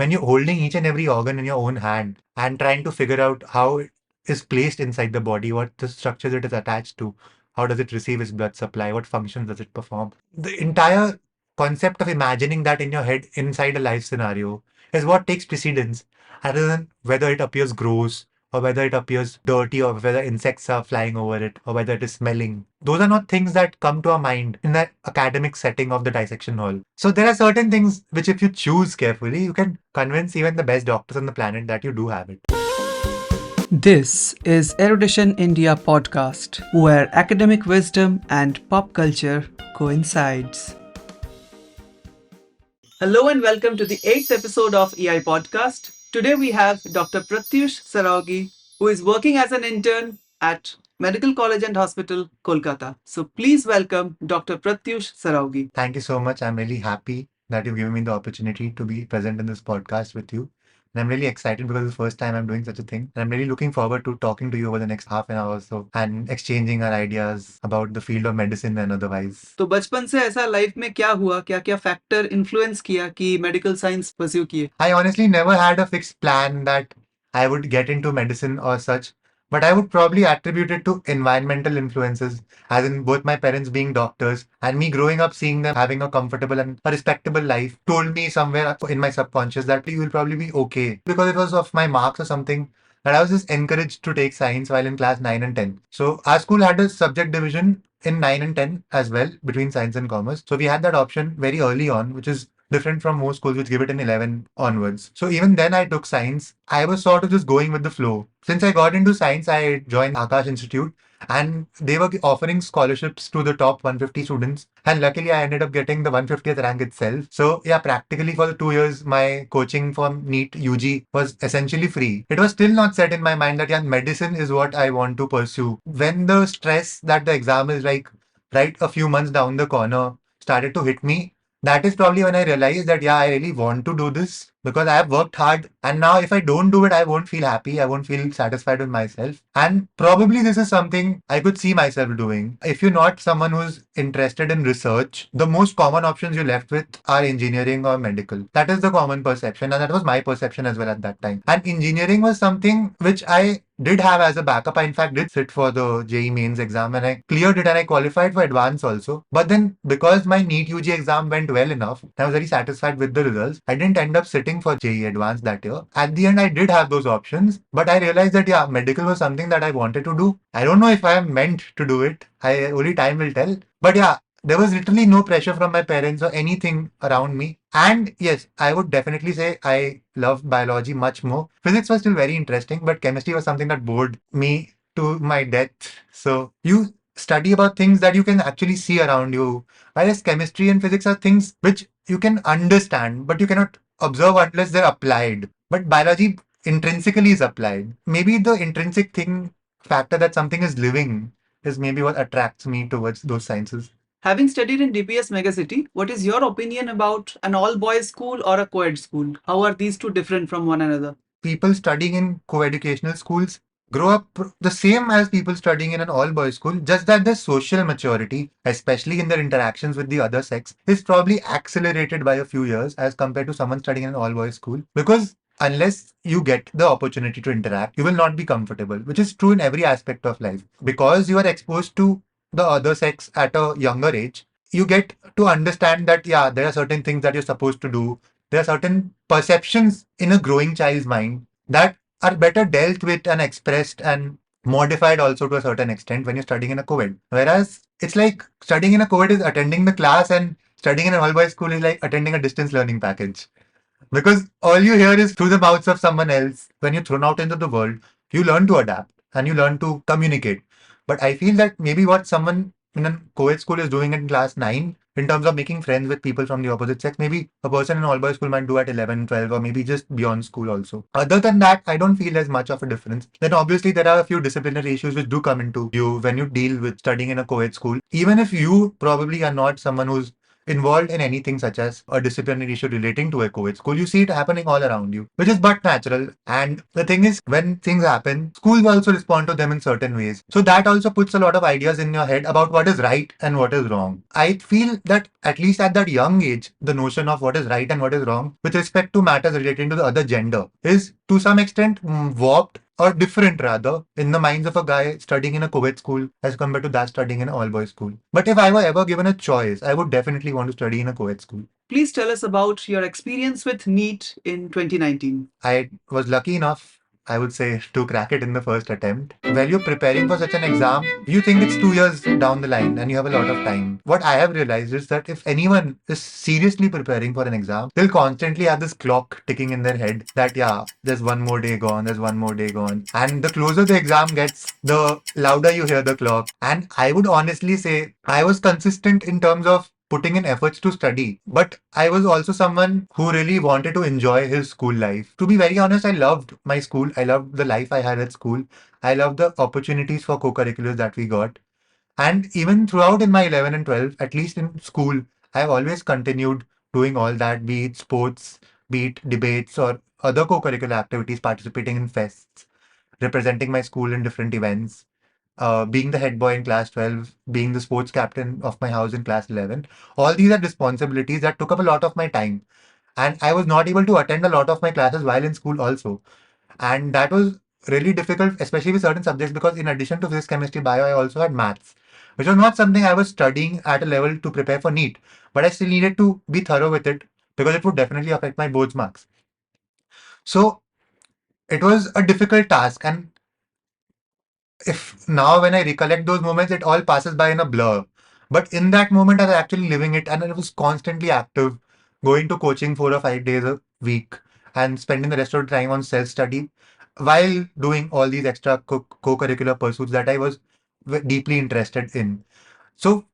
when you're holding each and every organ in your own hand and trying to figure out how it is placed inside the body, what the structures it is attached to, how does it receive its blood supply, what functions does it perform. The entire concept of imagining that in your head inside a life scenario is what takes precedence, rather than whether it appears gross or whether it appears dirty or whether insects are flying over it or whether it is smelling. Those are not things that come to our mind in the academic setting of the dissection hall. So there are certain things which if you choose carefully, you can convince even the best doctors on the planet that you do have it. This is Erudition India Podcast, where academic wisdom and pop culture coincides. Hello and welcome to the 8th episode of EI Podcast. Today we have Dr. Pratyush Saraogi, who is working as an intern at Medical College and Hospital, Kolkata. So please welcome Dr. Pratyush Saraogi. Thank you so much. I'm really happy that you've given me the opportunity to be present in this podcast with you. And I'm really excited because it's the first time I'm doing such a thing. And I'm really looking forward to talking to you over the next half an hour or so and exchanging our ideas about the field of medicine and otherwise. तो बचपन से ऐसा life में क्या हुआ, क्या क्या factor influence किया कि मेडिकल साइंस परस्यू किए? I honestly never had a fixed plan that I would get into medicine or such, but I would probably attribute it to environmental influences, as in both my parents being doctors and me growing up seeing them having a comfortable and a respectable life, told me somewhere in my subconscious that you will probably be okay because it was of my marks or something. That I was just encouraged to take science while in class 9 and 10. So our school had a subject division in 9 and 10 as well between science and commerce. So we had that option very early on, which is different from most schools which give it in 11 onwards. So even then I took science. I was sort of just going with the flow. Since I got into science, I joined Akash Institute and they were offering scholarships to the top 150 students. And luckily I ended up getting the 150th rank itself. So yeah, practically for the 2 years, my coaching for NEET UG was essentially free. It was still not set in my mind that yeah, medicine is what I want to pursue. When the stress that the exam is like right a few months down the corner started to hit me, that is probably when I realized that, yeah, I really want to do this because I have worked hard. And now if I don't do it, I won't feel happy. I won't feel satisfied with myself. And probably this is something I could see myself doing. If you're not someone who's interested in research, the most common options you're left with are engineering or medical. That is the common perception. And that was my perception as well at that time. And engineering was something which I did have as a backup. I in fact did sit for the JEE mains exam and I cleared it and I qualified for advance also. But then because my NEET UG exam went well enough, I was very satisfied with the results. I didn't end up sitting for JEE advance that year. At the end, I did have those options, but I realized that yeah, medical was something that I wanted to do. I don't know if I am meant to do it. Only time will tell. But yeah, there was literally no pressure from my parents or anything around me. And yes, I would definitely say I loved biology much more. Physics was still very interesting, but chemistry was something that bored me to my death. So you study about things that you can actually see around you. Whereas chemistry and physics are things which you can understand, but you cannot observe unless they're applied. But biology intrinsically is applied. Maybe the intrinsic thing factor that something is living is maybe what attracts me towards those sciences. Having studied in DPS Megacity, what is your opinion about an all-boys school or a co-ed school? How are these two different from one another? People studying in co-educational schools grow up the same as people studying in an all-boys school, just that their social maturity, especially in their interactions with the other sex, is probably accelerated by a few years as compared to someone studying in an all-boys school. Because unless you get the opportunity to interact, you will not be comfortable, which is true in every aspect of life. Because you are exposed to the other sex at a younger age, you get to understand that, yeah, there are certain things that you're supposed to do. There are certain perceptions in a growing child's mind that are better dealt with and expressed and modified also to a certain extent when you're studying in a co-ed. Whereas it's like studying in a co-ed is attending the class and studying in an all-boys school is like attending a distance learning package. Because all you hear is through the mouths of someone else. When you're thrown out into the world, you learn to adapt and you learn to communicate. But I feel that maybe what someone in a co-ed school is doing in class 9 in terms of making friends with people from the opposite sex, maybe a person in all-boys school might do at 11, 12, or maybe just beyond school also. Other than that, I don't feel there's much of a difference. Then obviously there are a few disciplinary issues which do come into you when you deal with studying in a co-ed school. Even if you probably are not someone who's involved in anything such as a disciplinary issue relating to a co-ed school, you see it happening all around you, which is but natural. And the thing is, when things happen, schools also respond to them in certain ways. So that also puts a lot of ideas in your head about what is right and what is wrong. I feel that at least at that young age, the notion of what is right and what is wrong with respect to matters relating to the other gender is to some extent warped or different rather in the minds of a guy studying in a co-ed school as compared to that studying in an all-boys school. But if I were ever given a choice, I would definitely want to study in a co-ed school. Please tell us about your experience with NEET in 2019. I was lucky enough, I would say, to crack it in the first attempt. While you're preparing for such an exam, you think it's 2 years down the line and you have a lot of time. What I have realized is that if anyone is seriously preparing for an exam, they'll constantly have this clock ticking in their head that, yeah, there's one more day gone, there's one more day gone. And the closer the exam gets, the louder you hear the clock. And I would honestly say I was consistent in terms of putting in efforts to study. But I was also someone who really wanted to enjoy his school life. To be very honest, I loved my school. I loved the life I had at school. I loved the opportunities for co-curriculars that we got. And even throughout in my 11 and 12, at least in school, I've always continued doing all that, be it sports, be it debates or other co-curricular activities, participating in fests, representing my school in different events, being the head boy in class 12, being the sports captain of my house in class 11. All these are responsibilities that took up a lot of my time. And I was not able to attend a lot of my classes while in school also. And that was really difficult, especially with certain subjects, because in addition to physics, chemistry, bio, I also had maths, which was not something I was studying at a level to prepare for NEET. But I still needed to be thorough with it because it would definitely affect my board's marks. So it was a difficult task. And if now when I recollect those moments, it all passes by in a blur. But in that moment, I was actually living it and I was constantly active, going to coaching 4 or 5 days a week and spending the rest of the time on self study while doing all these extra co-curricular pursuits that I was deeply interested in. So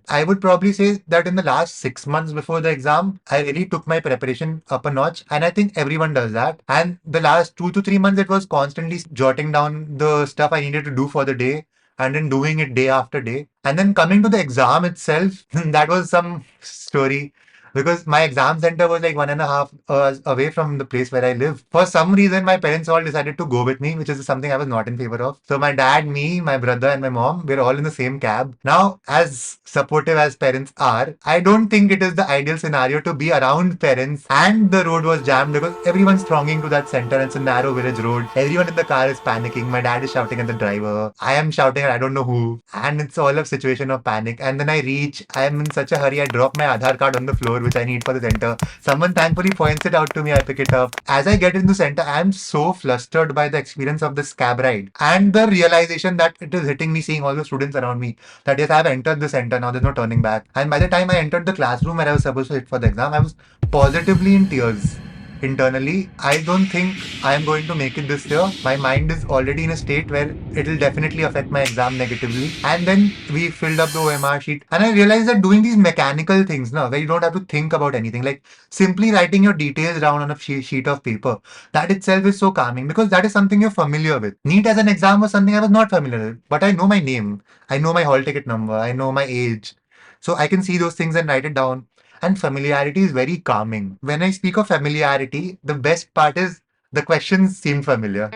I would probably say that in the last 6 months before the exam, I really took my preparation up a notch, and I think everyone does that. And the last 2 to 3 months, it was constantly jotting down the stuff I needed to do for the day, and then doing it day after day. And then coming to the exam itself, that was some story because my exam center was like 1.5 hours away from the place where I live. For some reason, my parents all decided to go with me, which is something I was not in favor of. So my dad, me, my brother, and my mom, we're all in the same cab. Now, as supportive as parents are, I don't think it is the ideal scenario to be around parents. And the road was jammed because everyone's thronging to that center. It's a narrow village road. Everyone in the car is panicking. My dad is shouting at the driver. I am shouting at I don't know who. And it's all a situation of panic. And then I reach. I am in such a hurry. I drop my Aadhaar card on the floor, which I need for the center. Someone thankfully points it out to me. I pick it up. As I get into the center, I am so flustered by the experience of this cab ride and the realization that it is hitting me, seeing all the students around me. That yes, I have entered the center now. There's no turning back. And by the time I entered the classroom where I was supposed to sit for the exam, I was positively in tears. Internally, I don't think I am going to make it this year. My mind is already in a state where it'll definitely affect my exam negatively. And then we filled up the OMR sheet, and I realized that doing these mechanical things now, where you don't have to think about anything, like simply writing your details down on a sheet of paper, that itself is so calming because that is something you're familiar with. NEET as an exam was something I was not familiar with, but I know my name, I know my hall ticket number, I know my age. So I can see those things and write it down. And familiarity is very calming. When I speak of familiarity, the best part is the questions seemed familiar.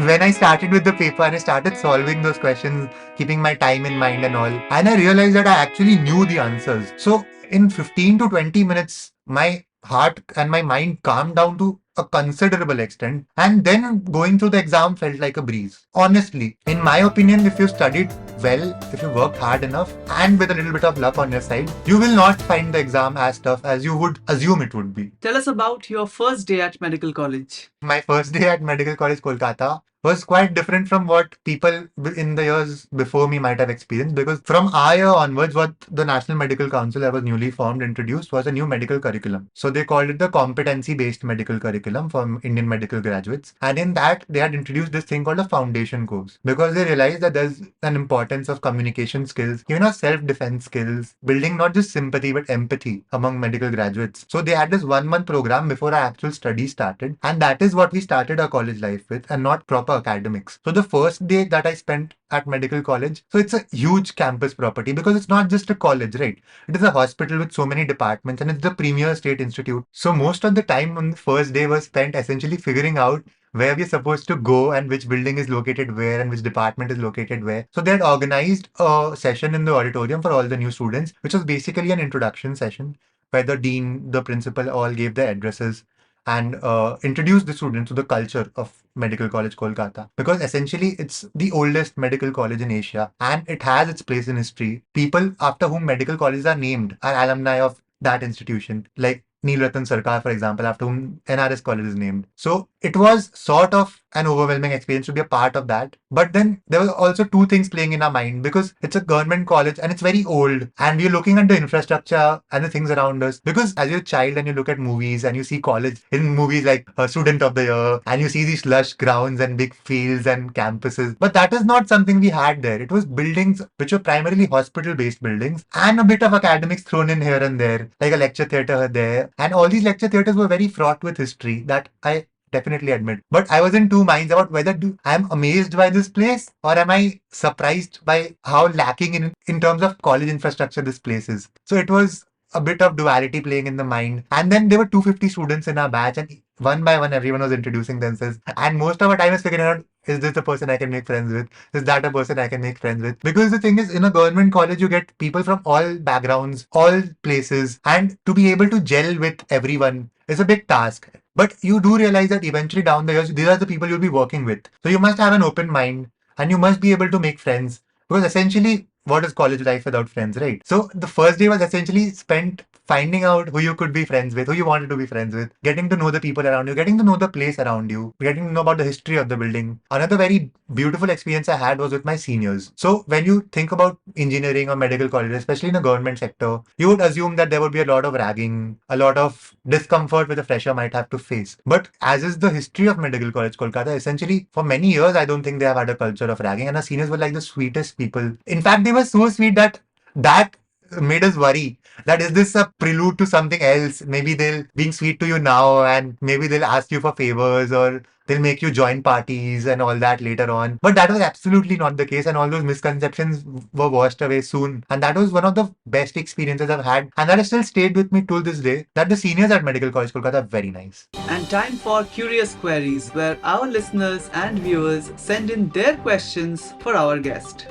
When I started with the paper and I started solving those questions, keeping my time in mind and all, and I realized that I actually knew the answers. So in 15 to 20 minutes, my heart and my mind calmed down to a considerable extent, and then going through the exam felt like a breeze. Honestly, in my opinion, if you studied well, if you worked hard enough, and with a little bit of luck on your side, you will not find the exam as tough as you would assume it would be. Tell us about your first day at medical college. My first day at Medical College, Kolkata, was quite different from what people in the years before me might have experienced, because from our year onwards, what the National Medical Council that was newly formed introduced was a new medical curriculum. So they called it the competency-based medical curriculum for Indian medical graduates. And in that, they had introduced this thing called a foundation course because they realized that there's an importance of communication skills, self-defense skills, building not just sympathy but empathy among medical graduates. So they had this 1 month program before our actual study started, and that is what we started our college life with, and not proper academics. So the first day that I spent at medical college, so it's a huge campus property because it's not just a college, right? It is a hospital with so many departments and it's the premier state institute. So most of the time on the first day was spent essentially figuring out where we're supposed to go and which building is located where and which department is located where. So they had organized a session in the auditorium for all the new students, which was basically an introduction session where the dean, the principal all gave their addresses and introduced the students to the culture of Medical College Kolkata. Because essentially it's the oldest medical college in Asia and it has its place in history. People after whom medical colleges are named are alumni of that institution, like Neil Ratan Sarkar, for example, after whom NRS College is named. So it was sort of an overwhelming experience to be a part of that. But then there were also two things playing in our mind because it's a government college and it's very old and we're looking at the infrastructure and the things around us. Because as you're a child and you look at movies and you see college in movies like Student of the Year and you see these lush grounds and big fields and campuses. But that is not something we had there. It was buildings which were primarily hospital based buildings and a bit of academics thrown in here and there, like a lecture theatre there. And all these lecture theatres were very fraught with history that I definitely admit. But I was in two minds about whether I'm amazed by this place or am I surprised by how lacking in terms of college infrastructure this place is. So it was a bit of duality playing in the mind. And then there were 250 students in our batch and one by one everyone was introducing themselves. And most of our time is figuring out, is this a person I can make friends with? Is that a person I can make friends with? Because the thing is, in a government college, you get people from all backgrounds, all places, and to be able to gel with everyone is a big task. But you do realize that eventually down the years, these are the people you'll be working with. So you must have an open mind and you must be able to make friends. Because essentially, what is college life without friends, right? So the first day was essentially spent finding out who you could be friends with, who you wanted to be friends with, getting to know the people around you, getting to know the place around you, getting to know about the history of the building. Another very beautiful experience I had was with my seniors. So when you think about engineering or medical college, especially in the government sector, you would assume that there would be a lot of ragging, a lot of discomfort which a fresher might have to face. But as is the history of Medical College Kolkata, essentially for many years, I don't think they have had a culture of ragging and our seniors were like the sweetest people. In fact, they were so sweet that made us worry that is this a prelude to something else? Maybe they'll being sweet to you now and maybe they'll ask you for favors or they'll make you join parties and all that later on. But that was absolutely not the case and all those misconceptions were washed away soon. And that was one of the best experiences I've had and that has still stayed with me till this day, that the seniors at Medical College Kolkata are very nice. And time for Curious Queries, where our listeners and viewers send in their questions for our guest.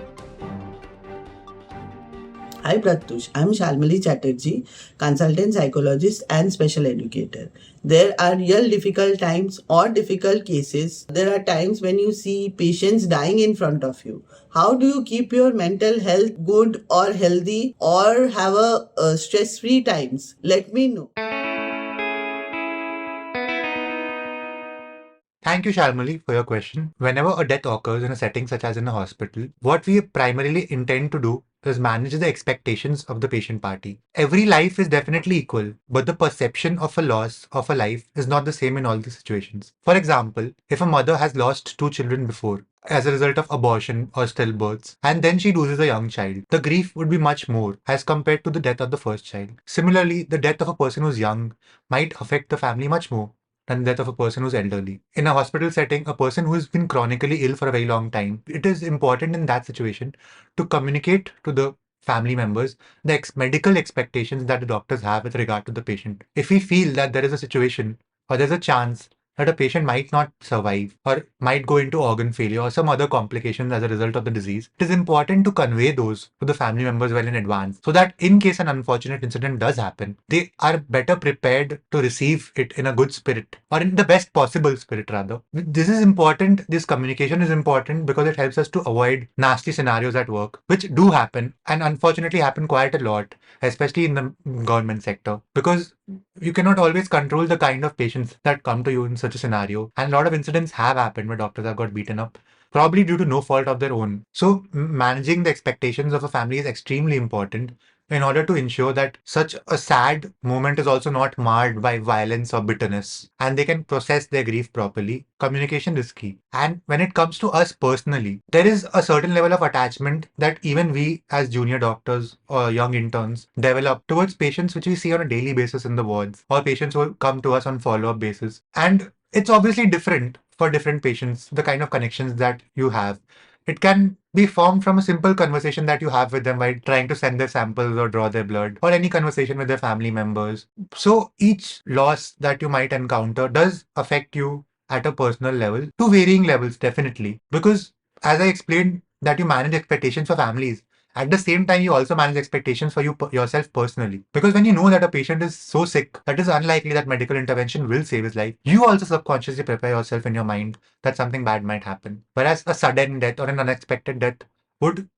Hi Pratyush, I'm Shalmali Chatterjee, consultant psychologist and special educator. There are real difficult times or difficult cases. There are times when you see patients dying in front of you. How do you keep your mental health good or healthy or have a stress-free times? Let me know. Thank you, Sharmali, for your question. Whenever a death occurs in a setting such as in a hospital, what we primarily intend to do is manage the expectations of the patient party. Every life is definitely equal, but the perception of a loss of a life is not the same in all the situations. For example, if a mother has lost two children before, as a result of abortion or stillbirths, and then she loses a young child, the grief would be much more as compared to the death of the first child. Similarly, the death of a person who's young might affect the family much more than the death of a person who's elderly. In a hospital setting, a person who has been chronically ill for a very long time, it is important in that situation to communicate to the family members the medical expectations that the doctors have with regard to the patient. If we feel that there is a situation or there's a chance that a patient might not survive or might go into organ failure or some other complications as a result of the disease, it is important to convey those to the family members well in advance so that in case an unfortunate incident does happen, they are better prepared to receive it in a good spirit or in the best possible spirit rather. This is important. This communication is important because it helps us to avoid nasty scenarios at work, which do happen and unfortunately happen quite a lot, especially in the government sector, because you cannot always control the kind of patients that come to you in such a scenario. And a lot of incidents have happened where doctors have got beaten up, probably due to no fault of their own. So managing the expectations of a family is extremely important in order to ensure that such a sad moment is also not marred by violence or bitterness and they can process their grief properly. Communication is key. And when it comes to us personally, there is a certain level of attachment that even we as junior doctors or young interns develop towards patients which we see on a daily basis in the wards or patients who come to us on follow-up basis. And it's obviously different for different patients, the kind of connections that you have. It can be formed from a simple conversation that you have with them while trying to send their samples or draw their blood, or any conversation with their family members. So each loss that you might encounter does affect you at a personal level, to varying levels, definitely. Because as I explained, that you manage expectations for families. At the same time, you also manage expectations for yourself personally. Because when you know that a patient is so sick that it's unlikely that medical intervention will save his life, you also subconsciously prepare yourself in your mind that something bad might happen. Whereas a sudden death or an unexpected death would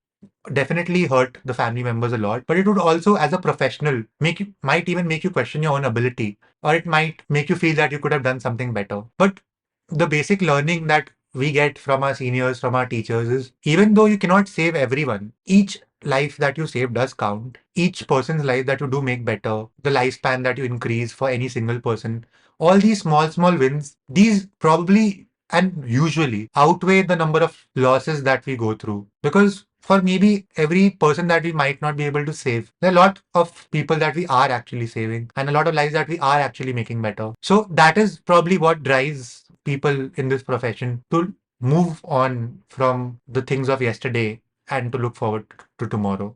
definitely hurt the family members a lot, but it would also, as a professional, might even make you question your own ability, or it might make you feel that you could have done something better. But the basic learning that we get from our seniors, from our teachers, is even though you cannot save everyone, each life that you save does count. Each person's life that you do make better, the lifespan that you increase for any single person, all these small wins, these probably and usually outweigh the number of losses that we go through. Because for maybe every person that we might not be able to save, there are a lot of people that we are actually saving and a lot of lives that we are actually making better. So that is probably what drives people in this profession to move on from the things of yesterday and to look forward to tomorrow.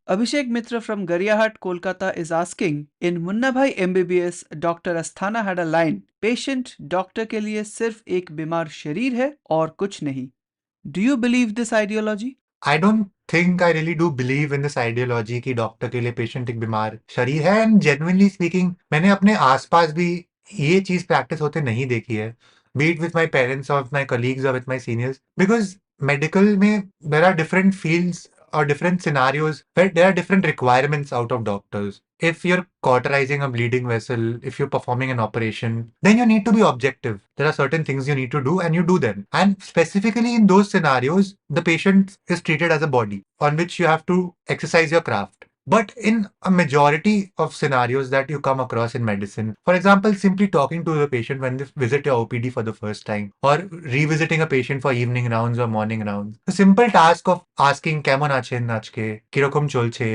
Abhishek Mitra from Gariahat, Kolkata is asking, in Munna Bhai MBBS, Dr. Asthana had a line, patient doctor के लिए सिर्फ एक बीमार शरीर है और कुछ नहीं. Do you believe this ideology? I don't think I really do believe in this ideology कि डॉक्टर के लिए पेशेंट एक बीमार शरीर है. एंड जेन्युइनली स्पीकिंग, मैंने अपने आसपास भी ये चीज प्रैक्टिस होते नहीं देखी है, be it with my parents or with my colleagues or with my seniors. Because medical में there are different fields or different scenarios where there are different requirements out of doctors. If you're cauterizing a bleeding vessel, if you're performing an operation, then you need to be objective. There are certain things you need to do and you do them. And specifically in those scenarios, the patient is treated as a body on which you have to exercise your craft. But in a majority of scenarios that you come across in medicine, for example, simply talking to the patient when they visit your OPD for the first time, or revisiting a patient for evening rounds or morning rounds, the simple task of asking কেমন আছেন আজকে, কিরকম চলছে,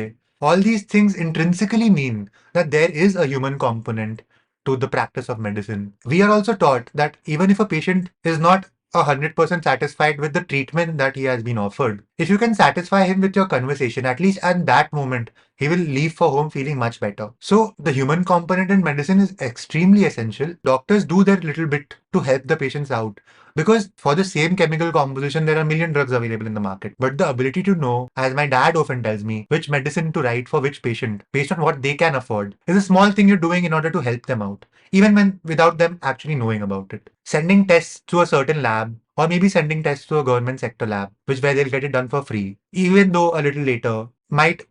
all these things intrinsically mean that there is a human component to the practice of medicine. We are also taught that even if a patient is not 100% satisfied with the treatment that he has been offered, if you can satisfy him with your conversation, at least at that moment, he will leave for home feeling much better. So the human component in medicine is extremely essential. Doctors do their little bit to help the patients out. Because for the same chemical composition, there are a million drugs available in the market. But the ability to know, as my dad often tells me, which medicine to write for which patient based on what they can afford is a small thing you're doing in order to help them out, even when without them actually knowing about it. Sending tests to a certain lab, or maybe sending tests to a government sector lab, which where they'll get it done for free, even though a little later, might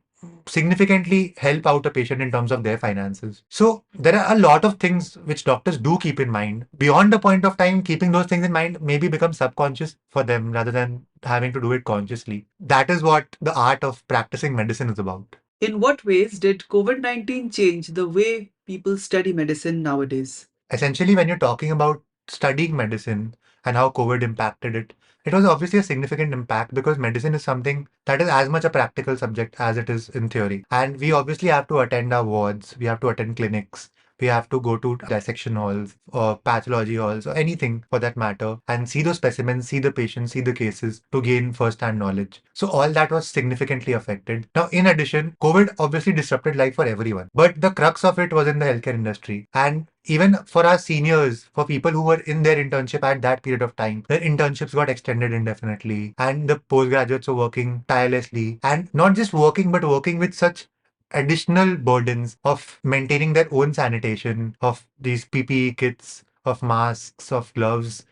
significantly help out a patient in terms of their finances. So there are a lot of things which doctors do keep in mind. Beyond the point of time, keeping those things in mind maybe becomes subconscious for them rather than having to do it consciously. That is what the art of practicing medicine is about. In what ways did COVID-19 change the way people study medicine nowadays? Essentially, when you're talking about studying medicine and how COVID impacted it, it was obviously a significant impact because medicine is something that is as much a practical subject as it is in theory. And we obviously have to attend our wards, we have to attend clinics, we have to go to dissection halls or pathology halls or anything for that matter and see those specimens, see the patients, see the cases to gain first-hand knowledge. So all that was significantly affected. Now, in addition, COVID obviously disrupted life for everyone, but the crux of it was in the healthcare industry. And even for our seniors, for people who were in their internship at that period of time, their internships got extended indefinitely, and the postgraduates were working tirelessly, and not just working, but working with such additional burdens of maintaining their own sanitation, of these PPE kits, of masks, of gloves.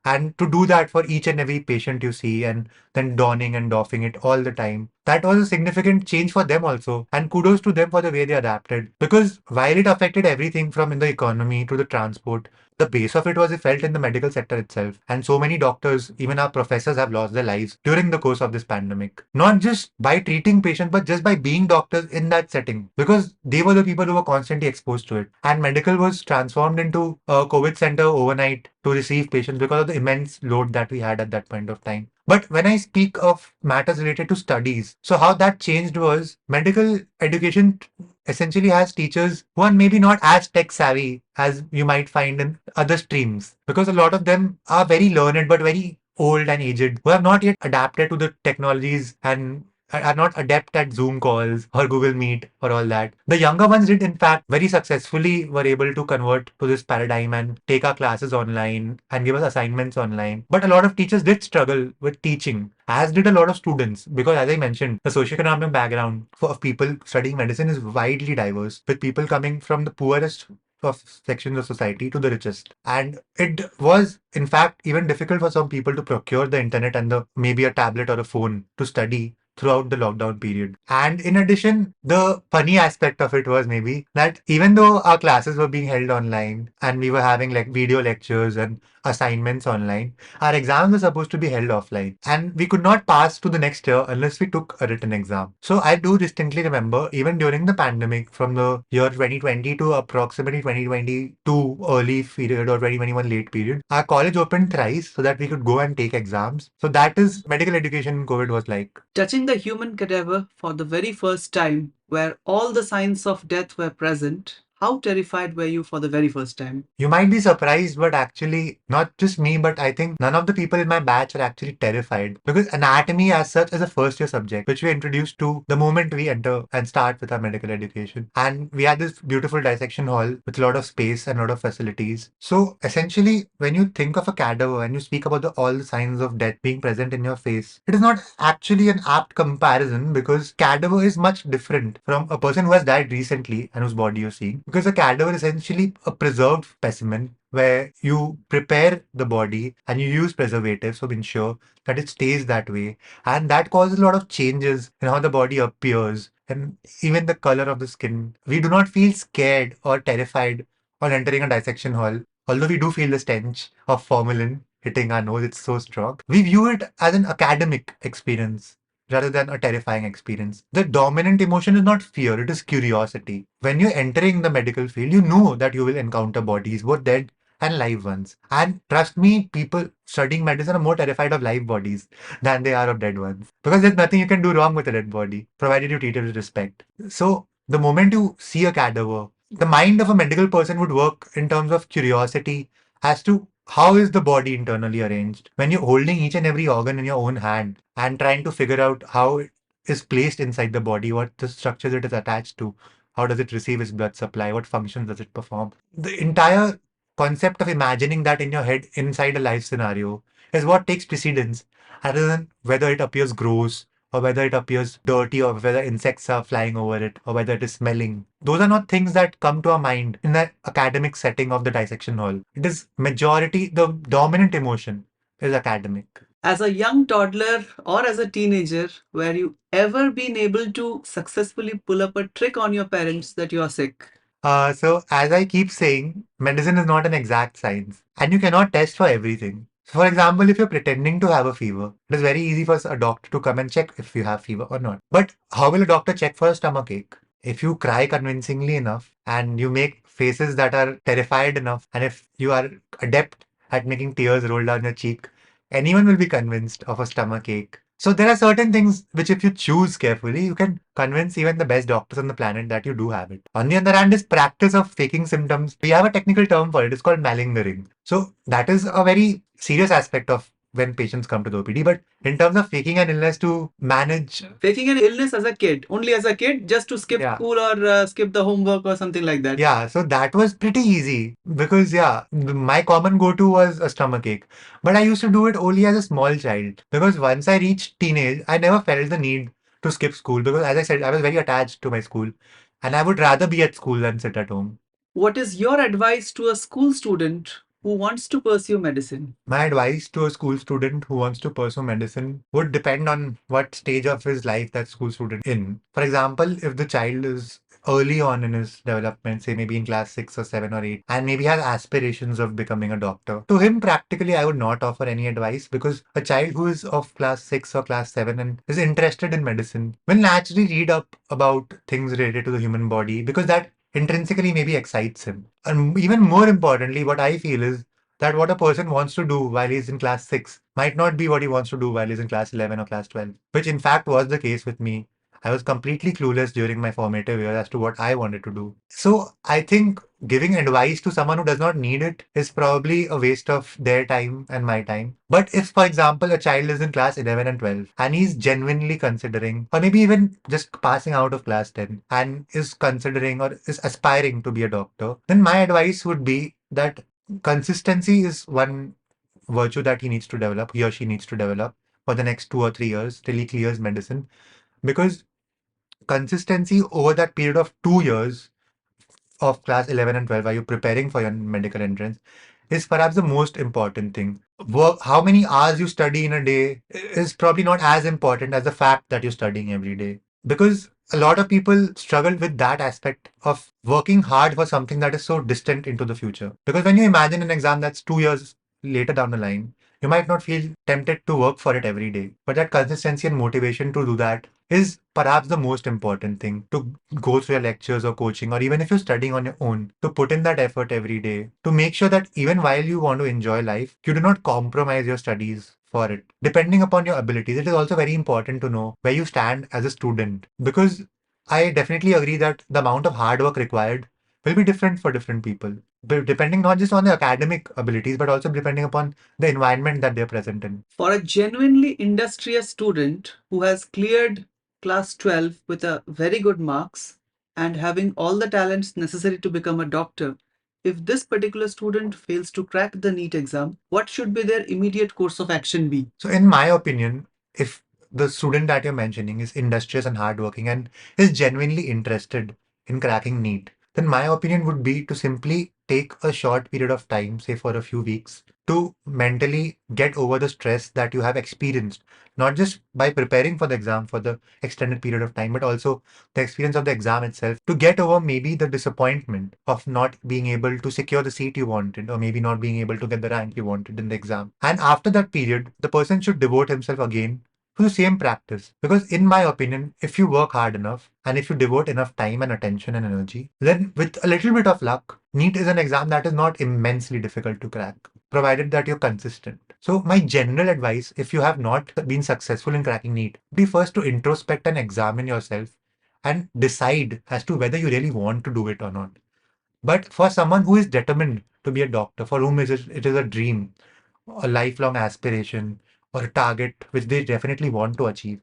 And to do that for each and every patient you see, and then donning and doffing it all the time, that was a significant change for them also. And kudos to them for the way they adapted. Because while it affected everything from in the economy to the transport, the base of it was felt in the medical sector itself. And so many doctors, even our professors, have lost their lives during the course of this pandemic. Not just by treating patients, but just by being doctors in that setting. Because they were the people who were constantly exposed to it. And medical was transformed into a COVID center overnight to receive patients because of the immense load that we had at that point of time. But when I speak of matters related to studies, so how that changed was medical education essentially has teachers who are maybe not as tech savvy as you might find in other streams, because a lot of them are very learned but very old and aged who have not yet adapted to the technologies and are not adept at Zoom calls or Google Meet or all that. The younger ones did, in fact, very successfully were able to convert to this paradigm and take our classes online and give us assignments online. But a lot of teachers did struggle with teaching, as did a lot of students, because as I mentioned, the socioeconomic background of people studying medicine is widely diverse, with people coming from the poorest of sections of society to the richest. And it was, in fact, even difficult for some people to procure the internet and the maybe a tablet or a phone to study throughout the lockdown period. And in addition, the funny aspect of it was maybe that even though our classes were being held online and we were having like video lectures and assignments online, our exams were supposed to be held offline. And we could not pass to the next year unless we took a written exam. So I do distinctly remember, even during the pandemic from the year 2020 to approximately 2022 early period or 2021 late period, our college opened thrice so that we could go and take exams. So that is medical education in COVID was like. Touching the human cadaver for the very first time, where all the signs of death were present, how terrified were you for the very first time? You might be surprised, but actually, not just me, but I think none of the people in my batch are actually terrified, because anatomy, as such, is a first year subject which we introduced to the moment we enter and start with our medical education. And we had this beautiful dissection hall with a lot of space and a lot of facilities. So, essentially, when you think of a cadaver and you speak about all the signs of death being present in your face, it is not actually an apt comparison, because cadaver is much different from a person who has died recently and whose body you're seeing, because a cadaver is essentially a preserved specimen where you prepare the body and you use preservatives to ensure that it stays that way. And that causes a lot of changes in how the body appears and even the color of the skin. We do not feel scared or terrified on entering a dissection hall, although we do feel the stench of formalin hitting our nose. It's so strong. We view it as an academic experience rather than a terrifying experience. The dominant emotion is not fear, it is curiosity. When you're entering the medical field, you know that you will encounter bodies, both dead and live ones. And trust me, people studying medicine are more terrified of live bodies than they are of dead ones. Because there's nothing you can do wrong with a dead body, provided you treat it with respect. So, the moment you see a cadaver, the mind of a medical person would work in terms of curiosity as to how is the body internally arranged. When you're holding each and every organ in your own hand and trying to figure out how it is placed inside the body, what the structures it is attached to, how does it receive its blood supply, what functions does it perform. The entire concept of imagining that in your head inside a life scenario is what takes precedence, rather than whether it appears gross or whether it appears dirty or whether insects are flying over it or whether it is smelling. Those are not things that come to our mind in the academic setting of the dissection hall. It is majority, the dominant emotion is academic. As a young toddler or as a teenager, were you ever been able to successfully pull up a trick on your parents that you are sick? So as I keep saying, medicine is not an exact science and you cannot test for everything. So for example, if you're pretending to have a fever, it is very easy for a doctor to come and check if you have fever or not. But how will a doctor check for a stomach ache? If you cry convincingly enough and you make faces that are terrified enough, and if you are adept at making tears roll down your cheek, anyone will be convinced of a stomach ache. So there are certain things which if you choose carefully, you can convince even the best doctors on the planet that you do have it. On the other hand, this practice of faking symptoms, we have a technical term for it. It's called malingering. So that is a very serious aspect of when patients come to the OPD. But in terms of faking an illness to manage, Faking an illness as a kid, only as a kid, just to skip Yeah. school or skip the homework or something like that. yeah, so that was pretty easy because my common go-to was a stomach ache. But I used to do it only as a small child, because once I reached teenage, I never felt the need to skip school, because as I said, I was very attached to my school and I would rather be at school than sit at home. What is your advice to a school student who wants to pursue medicine? My advice to a school student who wants to pursue medicine would depend on what stage of his life that school student in. For example, if the child is early on in his development, say maybe in class 6 or 7 or 8, and maybe has aspirations of becoming a doctor, to him practically I would not offer any advice, because a child who is of class 6 or class 7 and is interested in medicine will naturally read up about things related to the human body, because that intrinsically maybe excites him. And even more importantly, what I feel is that what a person wants to do while he's in class 6 might not be what he wants to do while he's in class 11 or class 12, which in fact was the case with me. I was completely clueless during my formative years as to what I wanted to do. So I think giving advice to someone who does not need it is probably a waste of their time and my time. But if, for example, a child is in class 11 and 12 and he's genuinely considering, or maybe even just passing out of class 10 and is considering or is aspiring to be a doctor, then my advice would be that consistency is one virtue that he or she needs to develop for the next 2 or 3 years till he clears medicine. Because consistency over that period of 2 years of class 11 and 12, are you preparing for your medical entrance, is perhaps the most important thing. How many hours you study in a day is probably not as important as the fact that you're studying every day. Because a lot of people struggle with that aspect of working hard for something that is so distant into the future. Because when you imagine an exam that's 2 years later down the line, you might not feel tempted to work for it every day. But that consistency and motivation to do that is perhaps the most important thing, to go through your lectures or coaching, or even if you're studying on your own, to put in that effort every day to make sure that even while you want to enjoy life, you do not compromise your studies for it. Depending upon your abilities, it is also very important to know where you stand as a student, because I definitely agree that the amount of hard work required will be different for different people, but depending not just on their academic abilities, but also depending upon the environment that they're present in. For a genuinely industrious student who has cleared class 12 with a very good marks and having all the talents necessary to become a doctor, if this particular student fails to crack the NEET exam, what should be their immediate course of action be? So, in my opinion, if the student that you're mentioning is industrious and hardworking and is genuinely interested in cracking NEET, then my opinion would be to simply take a short period of time, say for a few weeks, to mentally get over the stress that you have experienced, not just by preparing for the exam for the extended period of time, but also the experience of the exam itself, to get over maybe the disappointment of not being able to secure the seat you wanted, or maybe not being able to get the rank you wanted in the exam. And after that period, the person should devote himself again to the same practice. Because, in my opinion, if you work hard enough and if you devote enough time and attention and energy, then with a little bit of luck, NEET is an exam that is not immensely difficult to crack, provided that you're consistent. So, my general advice, if you have not been successful in cracking NEET, be first to introspect and examine yourself and decide as to whether you really want to do it or not. But for someone who is determined to be a doctor, for whom it is a dream, a lifelong aspiration, or a target which they definitely want to achieve,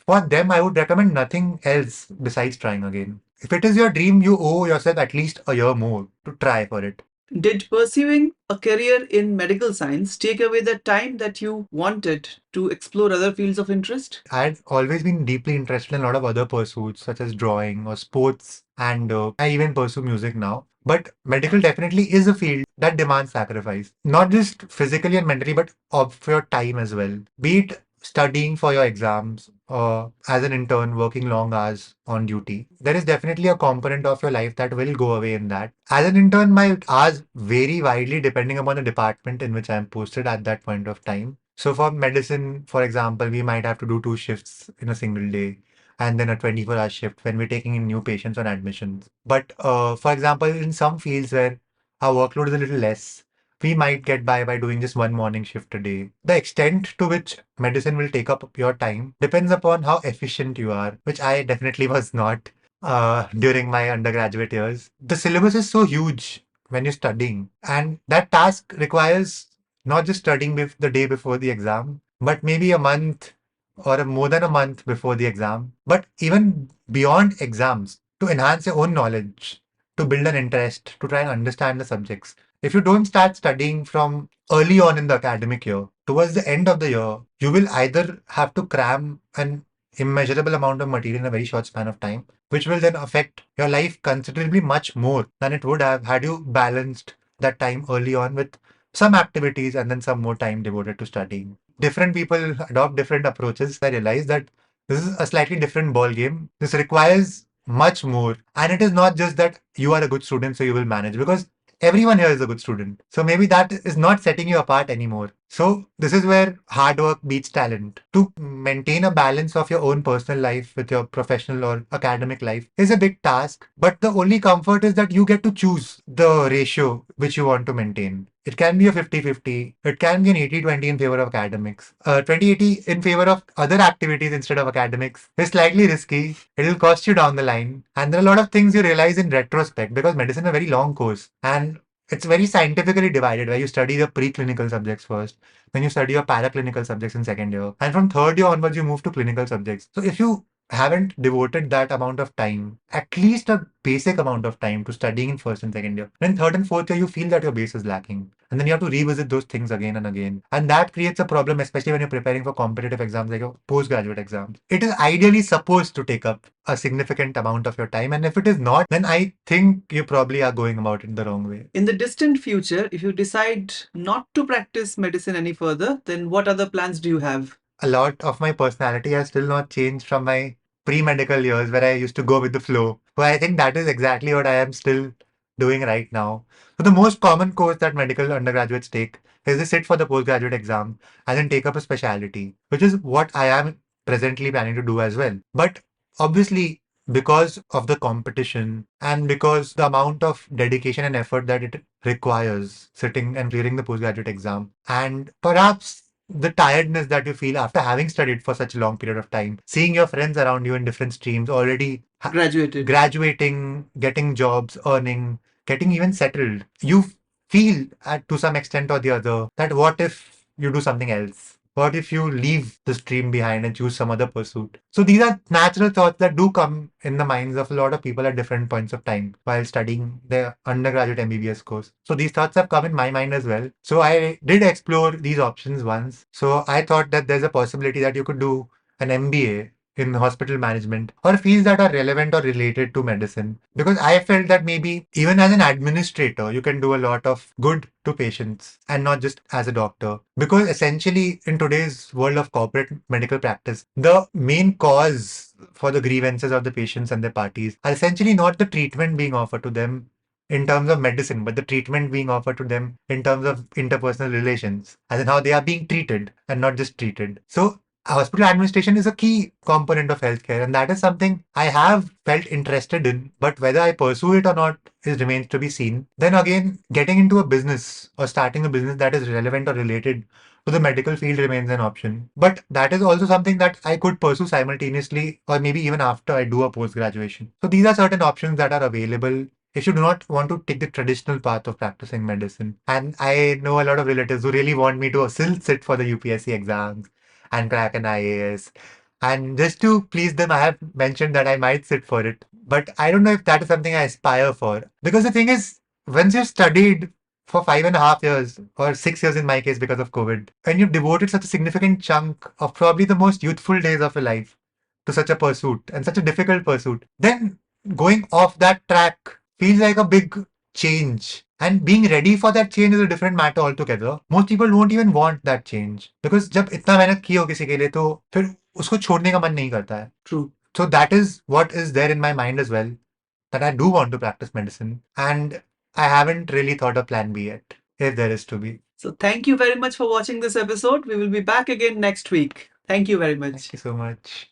for them, I would recommend nothing else besides trying again. If it is your dream, you owe yourself at least a year more to try for it. Did pursuing a career in medical science take away the time that you wanted to explore other fields of interest? I'd always been deeply interested in a lot of other pursuits, such as drawing or sports, and I even pursue music now. But medical definitely is a field that demands sacrifice, not just physically and mentally, but of your time as well. Be it studying for your exams or as an intern working long hours on duty. There is definitely a component of your life that will go away in that. As an intern, my hours vary widely depending upon the department in which I am posted at that point of time. So for medicine, for example, we might have to do 2 shifts in a single day and then a 24-hour shift when we're taking in new patients on admissions. But for example, in some fields where our workload is a little less, we might get by doing just one morning shift a day. The extent to which medicine will take up your time depends upon how efficient you are, which I definitely was not during my undergraduate years. The syllabus is so huge when you're studying, and that task requires not just studying the day before the exam, but maybe a month or more than a month before the exam, but even beyond exams, to enhance your own knowledge, to build an interest, to try and understand the subjects. If you don't start studying from early on in the academic year, towards the end of the year, you will either have to cram an immeasurable amount of material in a very short span of time, which will then affect your life considerably much more than it would have had you balanced that time early on with some activities and then some more time devoted to studying. Different people adopt different approaches. I realize that this is a slightly different ball game. This requires much more. And it is not just that you are a good student, so you will manage, because everyone here is a good student. So maybe that is not setting you apart anymore. So this is where hard work beats talent. To maintain a balance of your own personal life with your professional or academic life is a big task. But the only comfort is that you get to choose the ratio which you want to maintain. It can be a 50-50. It can be an 80-20 in favor of academics. 20-80 in favor of other activities instead of academics is slightly risky. It'll cost you down the line. And there are a lot of things you realize in retrospect because medicine is a very long course. And it's very scientifically divided where you study the preclinical subjects first, then you study your paraclinical subjects in second year. And from third year onwards, you move to clinical subjects. So if you haven't devoted that amount of time, at least a basic amount of time to studying in first and second year, then third and fourth year, you feel that your base is lacking. And then you have to revisit those things again and again. And that creates a problem, especially when you're preparing for competitive exams like your postgraduate exams. It is ideally supposed to take up a significant amount of your time. And if it is not, then I think you probably are going about it the wrong way. In the distant future, if you decide not to practice medicine any further, then what other plans do you have? A lot of my personality has still not changed from my pre-medical years where I used to go with the flow. But I think that is exactly what I am still doing right now. So the most common course that medical undergraduates take is they sit for the postgraduate exam and then take up a specialty, which is what I am presently planning to do as well. But obviously, because of the competition and because the amount of dedication and effort that it requires sitting and clearing the postgraduate exam, and perhaps the tiredness that you feel after having studied for such a long period of time, seeing your friends around you in different streams already Graduated. graduating, getting jobs, earning, getting even settled, you feel to some extent or the other that what if you do something else? What if you leave the stream behind and choose some other pursuit? So these are natural thoughts that do come in the minds of a lot of people at different points of time while studying their undergraduate MBBS course. So these thoughts have come in my mind as well. So I did explore these options once. So I thought that there's a possibility that you could do an MBA in hospital management or fields that are relevant or related to medicine. Because I felt that maybe even as an administrator, you can do a lot of good to patients and not just as a doctor. Because essentially, in today's world of corporate medical practice, the main cause for the grievances of the patients and their parties are essentially not the treatment being offered to them in terms of medicine, but the treatment being offered to them in terms of interpersonal relations, as in how they are being treated and not just treated. So hospital administration is a key component of healthcare, and that is something I have felt interested in. But whether I pursue it or not is remains to be seen. Then again, getting into a business or starting a business that is relevant or related to the medical field remains an option. But that is also something that I could pursue simultaneously, or maybe even after I do a post graduation. So these are certain options that are available if you do not want to take the traditional path of practicing medicine. And I know a lot of relatives who really want me to still sit for the UPSC exams and crack an IAS. And just to please them, I have mentioned that I might sit for it. But I don't know if that is something I aspire for. Because the thing is, once you've studied for 5.5 years or 6 years in my case because of COVID, and you've devoted such a significant chunk of probably the most youthful days of your life to such a pursuit and such a difficult pursuit, then going off that track feels like a big change. And being ready for that change is a different matter altogether. Most people won't even want that change. Because जब इतना मेहनत की हो किसी के लिए तो फिर उसको छोड़ने का मन नहीं करता है. True. So that is what is there in my mind as well. That I do want to practice medicine. And I haven't really thought of plan B yet, if there is to be. So thank you very much for watching this episode. We will be back again next week. Thank you very much. Thank you so much.